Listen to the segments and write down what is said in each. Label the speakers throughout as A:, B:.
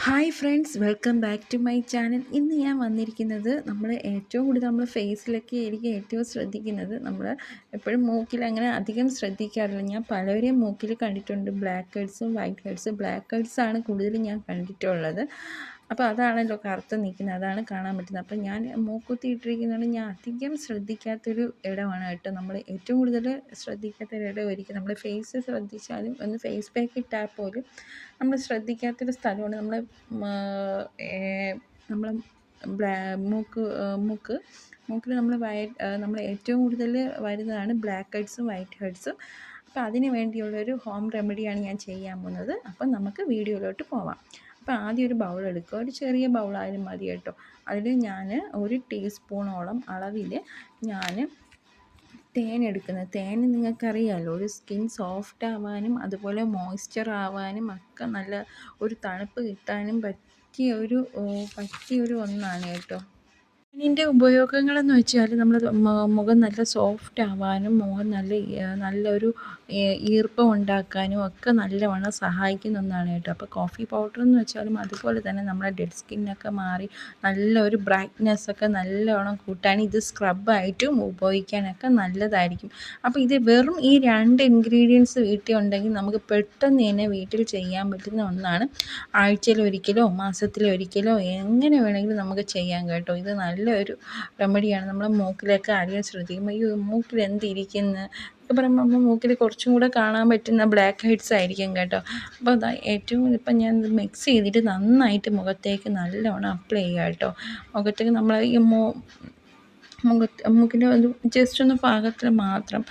A: Hi friends, welcome back to my channel. ഇന്ന് ഞാൻ വന്നിരിക്കുന്നത് ഏറ്റവും കൂടുതൽ നമ്മൾ ഫേസിലൊക്കെ എനിക്ക് ഏറ്റവും ശ്രദ്ധിക്കുന്നത് എപ്പോഴും മൂക്കിൽ അങ്ങനെ അധികം ശ്രദ്ധിക്കാറില്ല. ഞാൻ പലവരെയും മൂക്കിൽ കണ്ടിട്ടുണ്ട് ബ്ലാക്ക് ഹെഡ്സും വൈറ്റ് ഹെഡ്സും. ബ്ലാക്ക് ഹെഡ്സാണ് കൂടുതലും ഞാൻ കണ്ടിട്ടുള്ളത്. അപ്പോൾ അതാണല്ലോ കറുത്ത് നിൽക്കുന്നത്, അതാണ് കാണാൻ പറ്റുന്നത്. അപ്പോൾ ഞാൻ മൂക്കുത്തി ഇട്ടിരിക്കുന്നതുകൊണ്ട് ഞാൻ അധികം ശ്രദ്ധിക്കാത്തൊരു ഇടമാണ് കേട്ടോ. നമ്മൾ ഏറ്റവും കൂടുതൽ ശ്രദ്ധിക്കാത്തൊരു ഇടം ഒരിക്കലും നമ്മൾ ഫേസ് ശ്രദ്ധിച്ചാലും ഒന്ന് ഫേസ് പാക്ക് ഇട്ടാൽ പോലും നമ്മൾ ശ്രദ്ധിക്കാത്തൊരു സ്ഥലമാണ് നമ്മൾ മൂക്കിൽ നമ്മൾ ഏറ്റവും കൂടുതൽ വരുന്നതാണ് ബ്ലാക്ക് ഹെഡ്സും വൈറ്റ് ഹെഡ്സും. അപ്പോൾ അതിന് വേണ്ടിയുള്ളൊരു ഹോം റെമഡിയാണ് ഞാൻ ചെയ്യാൻ പോകുന്നത്. അപ്പം നമുക്ക് വീഡിയോയിലോട്ട് പോവാം. അപ്പോൾ ആദ്യം ഒരു ബൗൾ എടുക്കുക, ഒരു ചെറിയ ബൗളായാലും മതി കേട്ടോ. അതിൽ ഞാൻ 1 ടീസ്പൂണോളം അളവിൽ ഞാൻ തേൻ എടുക്കുന്നത്. തേൻ നിങ്ങൾക്കറിയാമല്ലോ, ഒരു സ്കിൻ സോഫ്റ്റ് ആവാനും അതുപോലെ മോയ്സ്ചർ ആവാനും ഒക്കെ നല്ല ഒരു തണുപ്പ് കിട്ടാനും പറ്റിയൊരു ഒന്നാണ് കേട്ടോ. ഇതിൻ്റെ ഉപയോഗങ്ങളെന്ന് വെച്ചാൽ നമ്മൾ മുഖം നല്ല സോഫ്റ്റ് ആവാനും മുഖം നല്ലൊരു ഈർപ്പം ഉണ്ടാക്കാനും ഒക്കെ നല്ലവണ്ണം സഹായിക്കുന്ന ഒന്നാണ് കേട്ടോ. അപ്പോൾ കോഫി പൗഡർ എന്ന് വെച്ചാലും അതുപോലെ തന്നെ നമ്മുടെ ഡെഡ് സ്കിന്നൊക്കെ മാറി നല്ലൊരു ബ്രൈറ്റ്നെസ്സൊക്കെ നല്ലവണ്ണം കൂട്ടാൻ ഇത് സ്ക്രബായിട്ടും ഉപയോഗിക്കാനൊക്കെ നല്ലതായിരിക്കും. അപ്പോൾ ഇത് വെറും ഈ 2 ഇൻഗ്രീഡിയൻസ് വീട്ടിൽ ഉണ്ടെങ്കിൽ നമുക്ക് പെട്ടെന്ന് തന്നെ വീട്ടിൽ ചെയ്യാൻ പറ്റുന്ന ഒന്നാണ്. ആഴ്ചയിലൊരിക്കലോ മാസത്തിലൊരിക്കലോ എങ്ങനെ വേണമെങ്കിലും നമുക്ക് ചെയ്യാം കേട്ടോ. ഇത് നല്ലൊരു റെമഡിയാണ്. നമ്മൾ മൂക്കിലൊക്കെ ആദ്യം ശ്രദ്ധിക്കുമ്പോൾ ഈ മൂക്കിൽ എന്തിരിക്കുന്നു ഒക്കെ പറയുമ്പോൾ നമ്മൾ മൂക്കിൽ കുറച്ചും കൂടെ കാണാൻ പറ്റുന്ന ബ്ലാക്ക് ഹെഡ്സ് ആയിരിക്കും കേട്ടോ. അപ്പോൾ ഇപ്പം ഞാൻ മിക്സ് ചെയ്തിട്ട് നന്നായിട്ട് മുഖത്തേക്ക് നല്ലവണ്ണം അപ്ലൈ ചെയ്യുക കേട്ടോ. മുഖത്തേക്ക് നമ്മൾ ഈ മൂക്കിൻ്റെ ഒരു ജസ്റ്റ് ഒന്ന് പാകത്തിൽ മാത്രം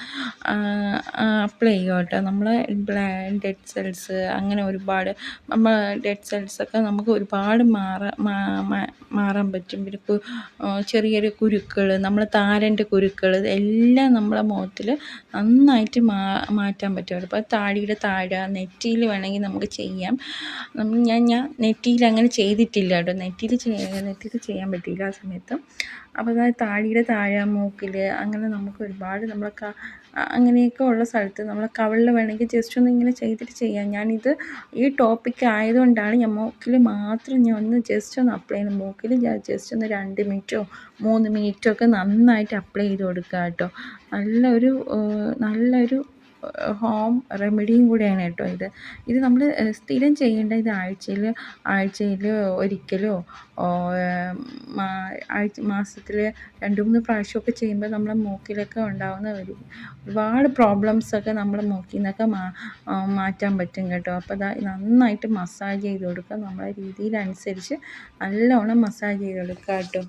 A: അപ്ലൈ ചെയ്യുക കേട്ടോ. ഡെഡ് സെൽസ് അങ്ങനെ ഒരുപാട് ഡെഡ് സെൽസൊക്കെ നമുക്ക് ഒരുപാട് മാറാൻ പറ്റും. പിന്നെ ചെറിയൊരു കുരുക്കൾ, താരൻ്റെ കുരുക്കൾ എല്ലാം നമ്മളെ മുഖത്തിൽ നന്നായിട്ട് മാറ്റാൻ പറ്റും. അപ്പോൾ താടിയുടെ താഴെ നെറ്റിയിൽ വേണമെങ്കിൽ നമുക്ക് ചെയ്യാം. ഞാൻ നെറ്റിയിൽ അങ്ങനെ ചെയ്തിട്ടില്ല കേട്ടോ. നെറ്റിയിൽ ചെയ്യാൻ പറ്റിയില്ല ആ സമയത്ത്. അപ്പോൾ താടിയുടെ താഴെ, മൂക്കിൽ, അങ്ങനെ നമുക്ക് ഒരുപാട് അങ്ങനെയൊക്കെ ഉള്ള സ്ഥലത്ത് കവിളിൽ വേണമെങ്കിൽ ജസ്റ്റ് ഒന്ന് ഇങ്ങനെ ചെയ്തിട്ട് ചെയ്യാം. ഞാനിത് ഈ ടോപ്പിക്ക് ആയതുകൊണ്ടാണ് ഞാൻ മൂക്കിൽ മാത്രം ഞാൻ ഒന്ന് ജസ്റ്റ് ഒന്ന് അപ്ലൈ ചെയ്യുന്നത്. മൂക്കിൽ ജസ്റ്റ് ഒന്ന് 2 മിനിറ്റോ 3 മിനിറ്റോ ഒക്കെ നന്നായിട്ട് അപ്ലൈ ചെയ്ത് കൊടുക്കുക കേട്ടോ. നല്ലൊരു ഹോം റെമഡിയും കൂടെയാണ് കേട്ടോ ഇത് നമ്മൾ സ്ഥിരം ചെയ്യേണ്ട. ഇത് ആഴ്ചയിൽ ഒരിക്കലോ മാസത്തിൽ 2-3 പ്രാവശ്യമൊക്കെ ചെയ്യുമ്പോൾ നമ്മളെ മൂക്കിലൊക്കെ ഉണ്ടാകുന്ന ഒരുപാട് പ്രോബ്ലംസൊക്കെ നമ്മുടെ മൂക്കിൽ നിന്നൊക്കെ മാറ്റാൻ പറ്റും കേട്ടോ. അപ്പോൾ നന്നായിട്ട് മസാജ് ചെയ്ത് കൊടുക്കുക. നമ്മളെ രീതിയിലനുസരിച്ച് നല്ലവണ്ണം മസാജ് ചെയ്ത് കൊടുക്കുക കേട്ടോ.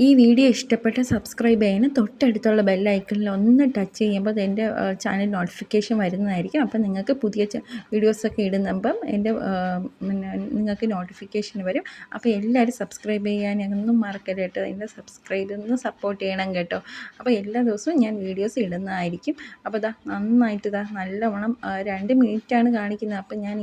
A: ഈ വീഡിയോ ഇഷ്ടപ്പെട്ട സബ്സ്ക്രൈബ് ചെയ്യാനും തൊട്ടടുത്തുള്ള ബെല്ലൈക്കണിൽ ഒന്ന് ടച്ച് ചെയ്യുമ്പോൾ എൻ്റെ ചാനൽ നോട്ടിഫിക്കേഷൻ വരുന്നതായിരിക്കും. അപ്പം നിങ്ങൾക്ക് പുതിയ വീഡിയോസൊക്കെ ഇടുമ്പം നിങ്ങൾക്ക് നോട്ടിഫിക്കേഷൻ വരും. അപ്പോൾ എല്ലാവരും സബ്സ്ക്രൈബ് ചെയ്യാനൊന്നും മറക്കരുത് കേട്ടോ. എൻ്റെ സബ്സ്ക്രൈബ് ഒന്ന് സപ്പോർട്ട് ചെയ്യണം കേട്ടോ. അപ്പോൾ എല്ലാ ദിവസവും ഞാൻ വീഡിയോസ് ഇടുന്നതായിരിക്കും. അപ്പോൾ നന്നായിട്ട് നല്ലവണ്ണം 2 മിനിറ്റാണ് കാണിക്കുന്നത്. അപ്പോൾ ഞാൻ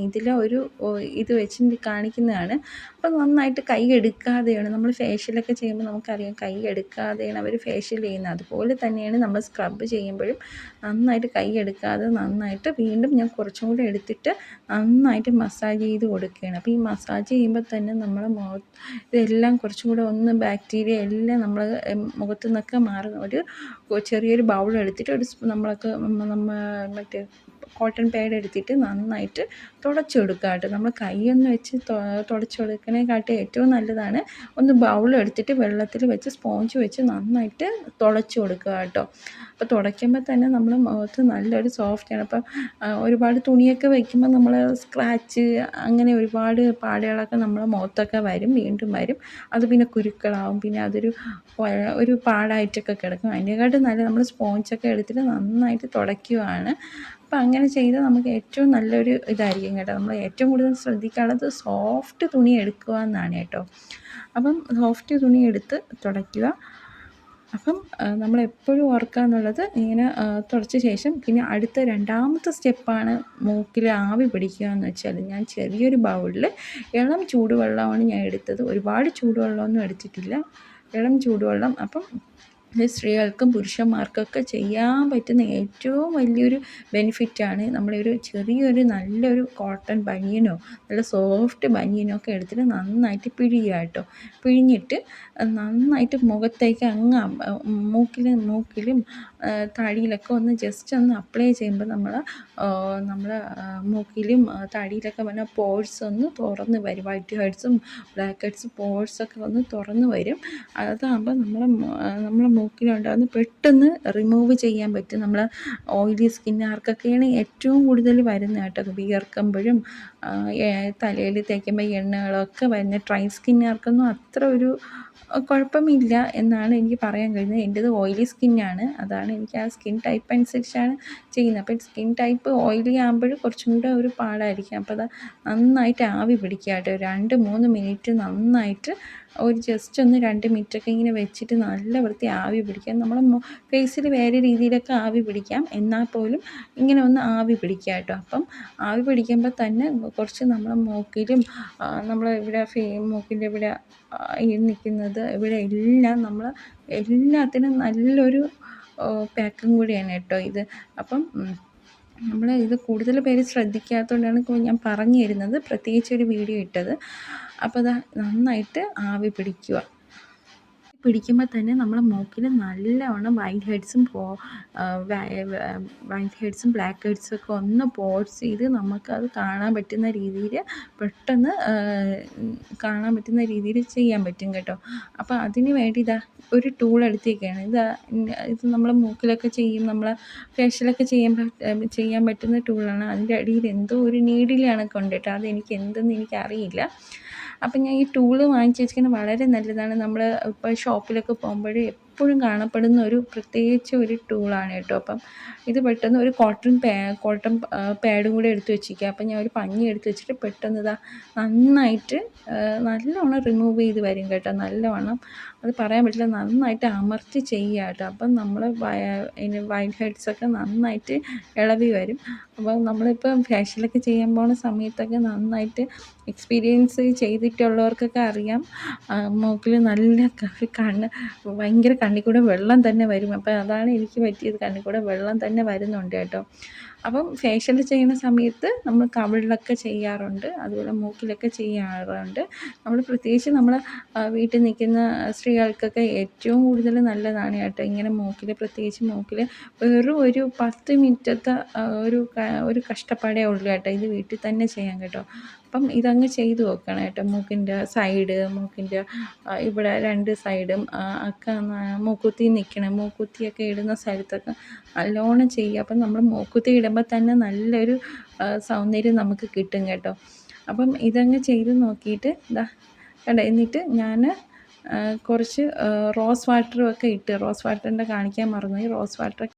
A: ഇത് വെച്ച് കാണിക്കുന്നതാണ്. അപ്പോൾ നന്നായിട്ട് കൈ എടുക്കാതെയാണ് നമ്മൾ ഫേഷ്യലൊക്കെ ചെയ്യുമ്പോൾ നമുക്കറിയാം, കൈ എടുക്കാതെയാണ് അവർ ഫേഷ്യൽ ചെയ്യുന്നത്. അതുപോലെ തന്നെയാണ് നമ്മൾ സ്ക്രബ് ചെയ്യുമ്പോഴും നന്നായിട്ട് കൈ എടുക്കാതെ നന്നായിട്ട് വീണ്ടും ഞാൻ കുറച്ചും കൂടെ എടുത്തിട്ട് നന്നായിട്ട് മസാജ് ചെയ്ത് കൊടുക്കുകയാണ്. അപ്പോൾ ഈ മസാജ് ചെയ്യുമ്പോൾ തന്നെ നമ്മളെ ഇതെല്ലാം കുറച്ചും കൂടെ ഒന്ന് ബാക്ടീരിയ എല്ലാം നമ്മൾ മുഖത്തു നിന്നൊക്കെ മാറുന്ന ചെറിയൊരു ബൗൾ എടുത്തിട്ട് മറ്റേ കോട്ടൺ പാഡ് എടുത്തിട്ട് നന്നായിട്ട് തുടച്ചു കൊടുക്കുക കേട്ടോ. നമ്മൾ കൈയൊന്ന് വെച്ച് തുടച്ചു കൊടുക്കുന്നതിനെക്കാട്ടി ഏറ്റവും നല്ലതാണ് ഒന്ന് ബൗൾ എടുത്തിട്ട് വെള്ളത്തിൽ വെച്ച് സ്പോഞ്ച് വെച്ച് നന്നായിട്ട് തുടച്ചു കൊടുക്കുക കേട്ടോ. അപ്പോൾ തുടയ്ക്കുമ്പോൾ തന്നെ നമ്മൾ മുഖത്ത് നല്ലൊരു സോഫ്റ്റാണ്. അപ്പം ഒരുപാട് തുണിയൊക്കെ വയ്ക്കുമ്പോൾ നമ്മൾ സ്ക്രാച്ച് അങ്ങനെ ഒരുപാട് പാടുകളൊക്കെ നമ്മളെ മുഖത്തൊക്കെ വീണ്ടും വരും. അത് പിന്നെ കുരുക്കളാവും, പിന്നെ ഒരു പാടായിട്ടൊക്കെ കിടക്കും. അതിനെക്കാട്ടും നല്ല നമ്മൾ സ്പോഞ്ചൊക്കെ എടുത്തിട്ട് നന്നായിട്ട് തുടയ്ക്കുകയാണ്. അപ്പോൾ അങ്ങനെ ചെയ്താൽ നമുക്ക് ഏറ്റവും നല്ലൊരു ഇതായിരിക്കും കേട്ടോ. നമ്മൾ ഏറ്റവും കൂടുതൽ ശ്രദ്ധിക്കാനുള്ളത് സോഫ്റ്റ് തുണി എടുക്കുക എന്നാണ് കേട്ടോ. അപ്പം സോഫ്റ്റ് തുണി എടുത്ത് തുടയ്ക്കുക. അപ്പം നമ്മളെപ്പോഴും ഓർക്കുക എന്നുള്ളത് ഇങ്ങനെ തുടച്ച ശേഷം പിന്നെ അടുത്ത രണ്ടാമത്തെ സ്റ്റെപ്പാണ് മൂക്കിൽ ആവി പിടിക്കുക എന്ന് വെച്ചാൽ ഞാൻ ചെറിയൊരു ബൗളിൽ ഇളം ചൂടുവെള്ളമാണ് ഞാൻ എടുത്തത്. ഒരുപാട് ചൂടുവെള്ളമൊന്നും എടുത്തിട്ടില്ല, ഇളം ചൂടുവെള്ളം. അപ്പം ഇത് സ്ത്രീകൾക്കും പുരുഷന്മാർക്കൊക്കെ ചെയ്യാൻ പറ്റുന്ന ഏറ്റവും വലിയൊരു ബെനിഫിറ്റാണ്. നമ്മളൊരു ചെറിയൊരു നല്ലൊരു കോട്ടൺ ബനിയനോ നല്ല സോഫ്റ്റ് ബനിയനോ ഒക്കെ എടുത്തിട്ട് നന്നായിട്ട് പിഴിയുക കേട്ടോ. പിഴിഞ്ഞിട്ട് നന്നായിട്ട് മുഖത്തേക്ക് അങ്ങ് മൂക്കിലും താടിയിലൊക്കെ ഒന്ന് ജസ്റ്റ് ഒന്ന് അപ്ലൈ ചെയ്യുമ്പോൾ നമ്മളെ മൂക്കിലും താടിയിലൊക്കെ വന്ന പോഴ്സ് ഒന്ന് തുറന്ന് വരും. വൈറ്റ് ഹെഡ്സും ബ്ലാക്ക് ഹെഡ്സും പോഴ്സൊക്കെ ഒന്ന് തുറന്ന് വരും. അതാകുമ്പോൾ നമ്മളെ മൂക്കിലുണ്ടാകുന്ന പെട്ടെന്ന് റിമൂവ് ചെയ്യാൻ പറ്റും. നമ്മൾ ഓയിലി സ്കിന്നുകാർക്കൊക്കെയാണ് ഏറ്റവും കൂടുതൽ വരുന്നത് കേട്ടോ. വിയർക്കുമ്പോഴും തലയിൽ തേക്കുമ്പോൾ എണ്ണകളൊക്കെ വരുന്ന ഡ്രൈ സ്കിന്നുകാർക്കൊന്നും അത്ര ഒരു കുഴപ്പമില്ല എന്നാണ് എനിക്ക് പറയാൻ കഴിയുന്നത്. എൻ്റേത് ഓയിലി സ്കിന്നാണ്, അതാണ് എനിക്ക് ആ സ്കിൻ ടൈപ്പ് അനുസരിച്ചാണ് ചെയ്യുന്നത്. അപ്പം സ്കിൻ ടൈപ്പ് ഓയിലി ആകുമ്പോൾ കുറച്ചും കൂടെ ഒരു പാടായിരിക്കും. അപ്പോൾ അത് നന്നായിട്ട് ആവി പിടിക്കുക കേട്ടോ. 2-3 മിനിറ്റ് നന്നായിട്ട് ഒരു ജസ്റ്റ് ഒന്ന് 2 മിനിറ്റൊക്കെ ഇങ്ങനെ വെച്ചിട്ട് നല്ല വൃത്തി ആവി പിടിക്കാം. നമ്മൾ ഫേസിൽ വേറെ രീതിയിലൊക്കെ ആവി പിടിക്കാം, എന്നാൽ പോലും ഇങ്ങനെ ഒന്ന് ആവി പിടിക്കുക കേട്ടോ. അപ്പം ആവി പിടിക്കുമ്പോൾ തന്നെ കുറച്ച് നമ്മളെ മൂക്കിലും നമ്മൾ ഇവിടെ മൂക്കിൻ്റെ ഇവിടെ നിൽക്കുന്നത് ഇവിടെ എല്ലാം നമ്മൾ എല്ലാത്തിനും നല്ലൊരു പാക്കും കൂടിയാണ് കേട്ടോ ഇത്. അപ്പം നമ്മൾ ഇത് കൂടുതൽ പേര് ശ്രദ്ധിക്കാത്തതുകൊണ്ടാണ് ഞാൻ പറഞ്ഞു തരുന്നത്, പ്രത്യേകിച്ചൊരു വീഡിയോ ഇട്ടത്. അപ്പോൾ അത് നന്നായിട്ട് ആവി പിടിക്കുമ്പോൾ തന്നെ നമ്മളെ മൂക്കിൽ നല്ലവണ്ണം വൈറ്റ് ഹെഡ്സും ബ്ലാക്ക് ഹെഡ്സും ഒക്കെ ഒന്ന് പോഴ്സ് ചെയ്ത് നമുക്കത് കാണാൻ പറ്റുന്ന രീതിയിൽ പെട്ടെന്ന് കാണാൻ പറ്റുന്ന രീതിയിൽ ചെയ്യാൻ പറ്റും കേട്ടോ. അപ്പോൾ അതിന് വേണ്ടി ഒരു ടൂൾ എടുത്തേക്കാണ്. ഇത് നമ്മൾ മൂക്കിലൊക്കെ നമ്മളെ ഫേഷ്യലൊക്കെ ചെയ്യാൻ പറ്റുന്ന ടൂളാണ്. അതിൻ്റെ അടിയിൽ എന്തോ ഒരു നീഡിലാണ് കൊണ്ടിട്ട്, അതെനിക്ക് എന്തെന്ന് എനിക്കറിയില്ല. അപ്പം ഞാൻ ഈ ടൂള് വാങ്ങിച്ച് വെച്ചിരിക്കുന്നത് വളരെ നല്ലതാണ്. നമ്മൾ ഇപ്പോൾ ഷോപ്പിലൊക്കെ പോകുമ്പോൾ എപ്പോഴും കാണപ്പെടുന്ന പ്രത്യേകിച്ച് ഒരു ടൂളാണ് കേട്ടോ. അപ്പം ഇത് പെട്ടെന്ന് ഒരു കോട്ടൺ പാഡും കൂടെ എടുത്ത് വെച്ചിരിക്കുക. അപ്പം ഞാൻ ഒരു പഞ്ഞി എടുത്ത് വെച്ചിട്ട് പെട്ടെന്ന് നന്നായിട്ട് നല്ലവണ്ണം റിമൂവ് ചെയ്ത് വരും കേട്ടോ. നല്ലവണ്ണം അത് പറയാൻ പറ്റില്ല, നന്നായിട്ട് അമർത്തി ചെയ്യുക കേട്ടോ. അപ്പം നമ്മൾ വൈറ്റ് ഹെഡ്സൊക്കെ നന്നായിട്ട് ഇളവി വരും. അപ്പോൾ നമ്മളിപ്പം ഫേഷ്യലൊക്കെ ചെയ്യാൻ പോകുന്ന സമയത്തൊക്കെ നന്നായിട്ട് എക്സ്പീരിയൻസ് ചെയ്തിട്ടുള്ളവർക്കൊക്കെ അറിയാം, മൂക്കിൽ നല്ല ഭയങ്കര കണ്ണിൽ കൂടെ വെള്ളം തന്നെ വരും. അപ്പോൾ അതാണ് എനിക്ക് പറ്റിയത്, കണ്ണിൽ കൂടെ വെള്ളം തന്നെ വരുന്നുണ്ട് കേട്ടോ. അപ്പം ഫേഷ്യൽ ചെയ്യുന്ന സമയത്ത് നമ്മൾ കവിളിലൊക്കെ ചെയ്യാറുണ്ട്, അതുപോലെ മൂക്കിലൊക്കെ ചെയ്യാറുണ്ട്. നമ്മൾ പ്രത്യേകിച്ച് നമ്മൾ വീട്ടിൽ നിൽക്കുന്ന സ്ത്രീകൾക്കൊക്കെ ഏറ്റവും കൂടുതൽ നല്ലതാണ് കേട്ടോ. ഇങ്ങനെ പ്രത്യേകിച്ച് മൂക്കിൽ വെറും ഒരു 10 മിനിറ്റത്തെ ഒരു കഷ്ടപ്പാടേ ഉള്ളൂ കേട്ടോ. ഇത് വീട്ടിൽ തന്നെ ചെയ്യാം കേട്ടോ. അപ്പം ഇതങ്ങ് ചെയ്ത് നോക്കണം കേട്ടോ. മൂക്കിൻ്റെ സൈഡ്, മൂക്കിൻ്റെ ഇവിടെ 2 സൈഡും ഒക്കെ മൂക്കുത്തിയൊക്കെ ഇടുന്ന സ്ഥലത്തൊക്കെ നല്ലോണം ചെയ്യുക. അപ്പം നമ്മൾ മൂക്കുത്തി ഇടുമ്പോൾ തന്നെ നല്ലൊരു സൗന്ദര്യം നമുക്ക് കിട്ടും കേട്ടോ. അപ്പം ഇതങ്ങ് ചെയ്ത് നോക്കിയിട്ട് കണ്ടോ. എന്നിട്ട് ഞാൻ കുറച്ച് റോസ് വാട്ടറും ഒക്കെ റോസ് വാട്ടറിൻ്റെ കാണിക്കാൻ മറന്നുപോയി. Rose water